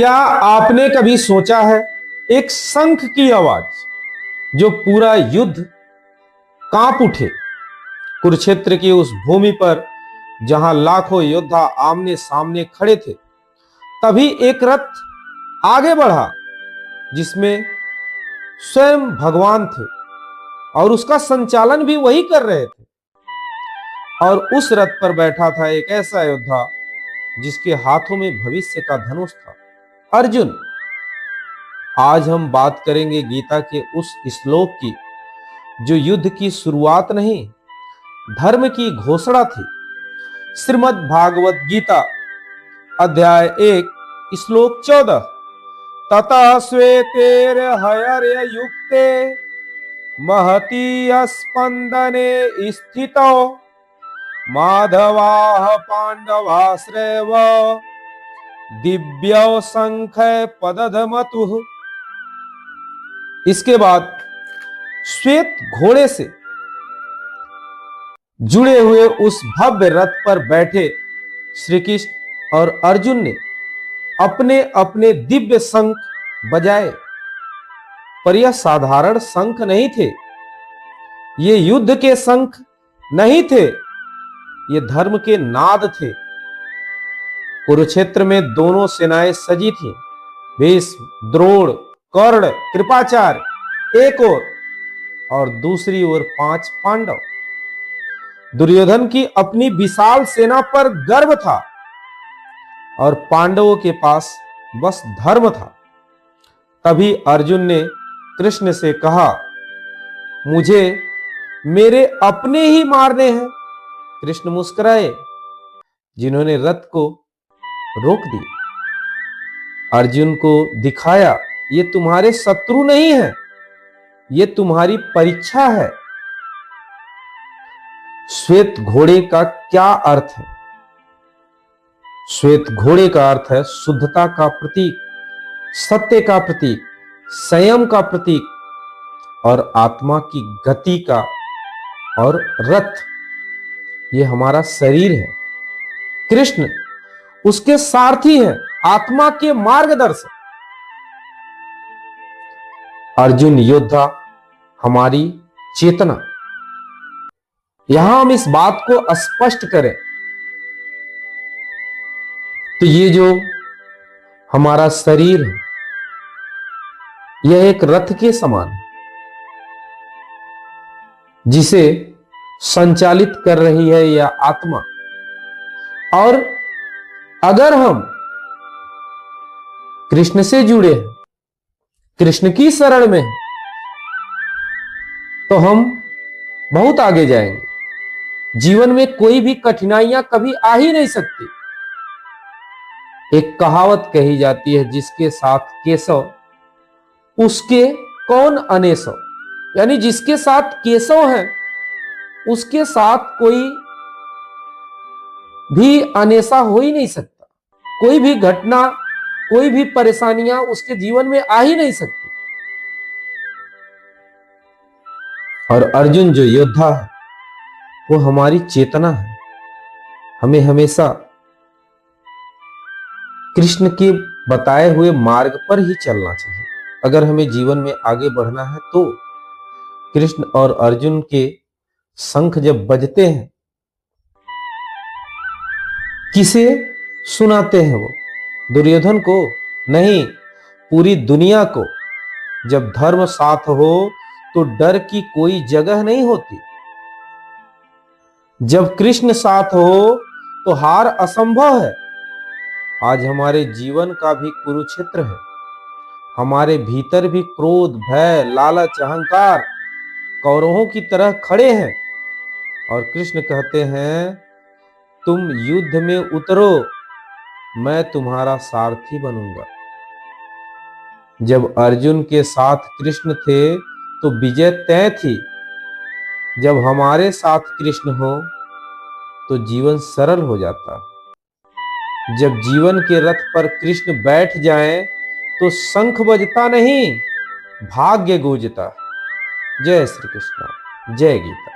क्या आपने कभी सोचा है एक शंख की आवाज जो पूरा युद्ध कांप उठे। कुरुक्षेत्र की उस भूमि पर जहां लाखों योद्धा आमने सामने खड़े थे, तभी एक रथ आगे बढ़ा जिसमें स्वयं भगवान थे और उसका संचालन भी वही कर रहे थे। और उस रथ पर बैठा था एक ऐसा योद्धा जिसके हाथों में भविष्य का धनुष था, अर्जुन। आज हम बात करेंगे गीता के उस श्लोक की जो युद्ध की शुरुआत नहीं, धर्म की घोषणा थी। श्रीमद् भागवत गीता अध्याय 1 श्लोक 14। ततः श्वेतेर हयर्य युक्ते महती स्पंदने स्थितो माधवाः पांडवाश्रयः दिव्यो शंखै पदधमतुः। इसके बाद श्वेत घोड़े से जुड़े हुए उस भव्य रथ पर बैठे श्री कृष्ण और अर्जुन ने अपने अपने दिव्य शंख बजाए। पर यह साधारण शंख नहीं थे, ये युद्ध के शंख नहीं थे, ये धर्म के नाद थे। कुरुक्षेत्र में दोनों सेनाएं सजी थीं, भीष्म, द्रोण, कर्ण, कृपाचार्य एक और दूसरी ओर 5 पांडव। दुर्योधन की अपनी विशाल सेना पर गर्व था और पांडवों के पास बस धर्म था। तभी अर्जुन ने कृष्ण से कहा, मुझे मेरे अपने ही मारने हैं। कृष्ण मुस्कुराए, जिन्होंने रथ को रोक दिया। अर्जुन को दिखाया, ये तुम्हारे शत्रु नहीं है, ये तुम्हारी परीक्षा है। श्वेत घोड़े का क्या अर्थ है? श्वेत घोड़े का अर्थ है शुद्धता का प्रतीक, सत्य का प्रतीक, संयम का प्रतीक और आत्मा की गति का। और रथ ये हमारा शरीर है, कृष्ण उसके सारथी हैं, आत्मा के मार्गदर्शक। अर्जुन योद्धा, हमारी चेतना। यहां हम इस बात को स्पष्ट करें तो ये जो हमारा शरीर है, यह एक रथ के समान है जिसे संचालित कर रही है यह आत्मा। और अगर हम कृष्ण से जुड़े हैं, कृष्ण की शरण में हैं, तो हम बहुत आगे जाएंगे। जीवन में कोई भी कठिनाइयां कभी आ ही नहीं सकती। एक कहावत कही जाती है, जिसके साथ केशव उसके कौन अनेसव। यानी जिसके साथ केशव है उसके साथ कोई भी अनेसा हो ही नहीं सकता। कोई भी घटना, कोई भी परेशानियां उसके जीवन में आ ही नहीं सकती। और अर्जुन जो योद्धा है वो हमारी चेतना है। हमें हमेशा कृष्ण के बताए हुए मार्ग पर ही चलना चाहिए। अगर हमें जीवन में आगे बढ़ना है तो कृष्ण और अर्जुन के शंख जब बजते हैं, किसे सुनाते हैं वो? दुर्योधन को नहीं, पूरी दुनिया को। जब धर्म साथ हो तो डर की कोई जगह नहीं होती। जब कृष्ण साथ हो तो हार असंभव है। आज हमारे जीवन का भी कुरुक्षेत्र है। हमारे भीतर भी क्रोध, भय, लालच, अहंकार कौरवों की तरह खड़े हैं। और कृष्ण कहते हैं, तुम युद्ध में उतरो, मैं तुम्हारा सारथी बनूंगा। जब अर्जुन के साथ कृष्ण थे तो विजय तय थी। जब हमारे साथ कृष्ण हो तो जीवन सरल हो जाता है। जब जीवन के रथ पर कृष्ण बैठ जाएं तो शंख बजता नहीं, भाग्य गूंजता। जय श्री कृष्ण, जय गीता।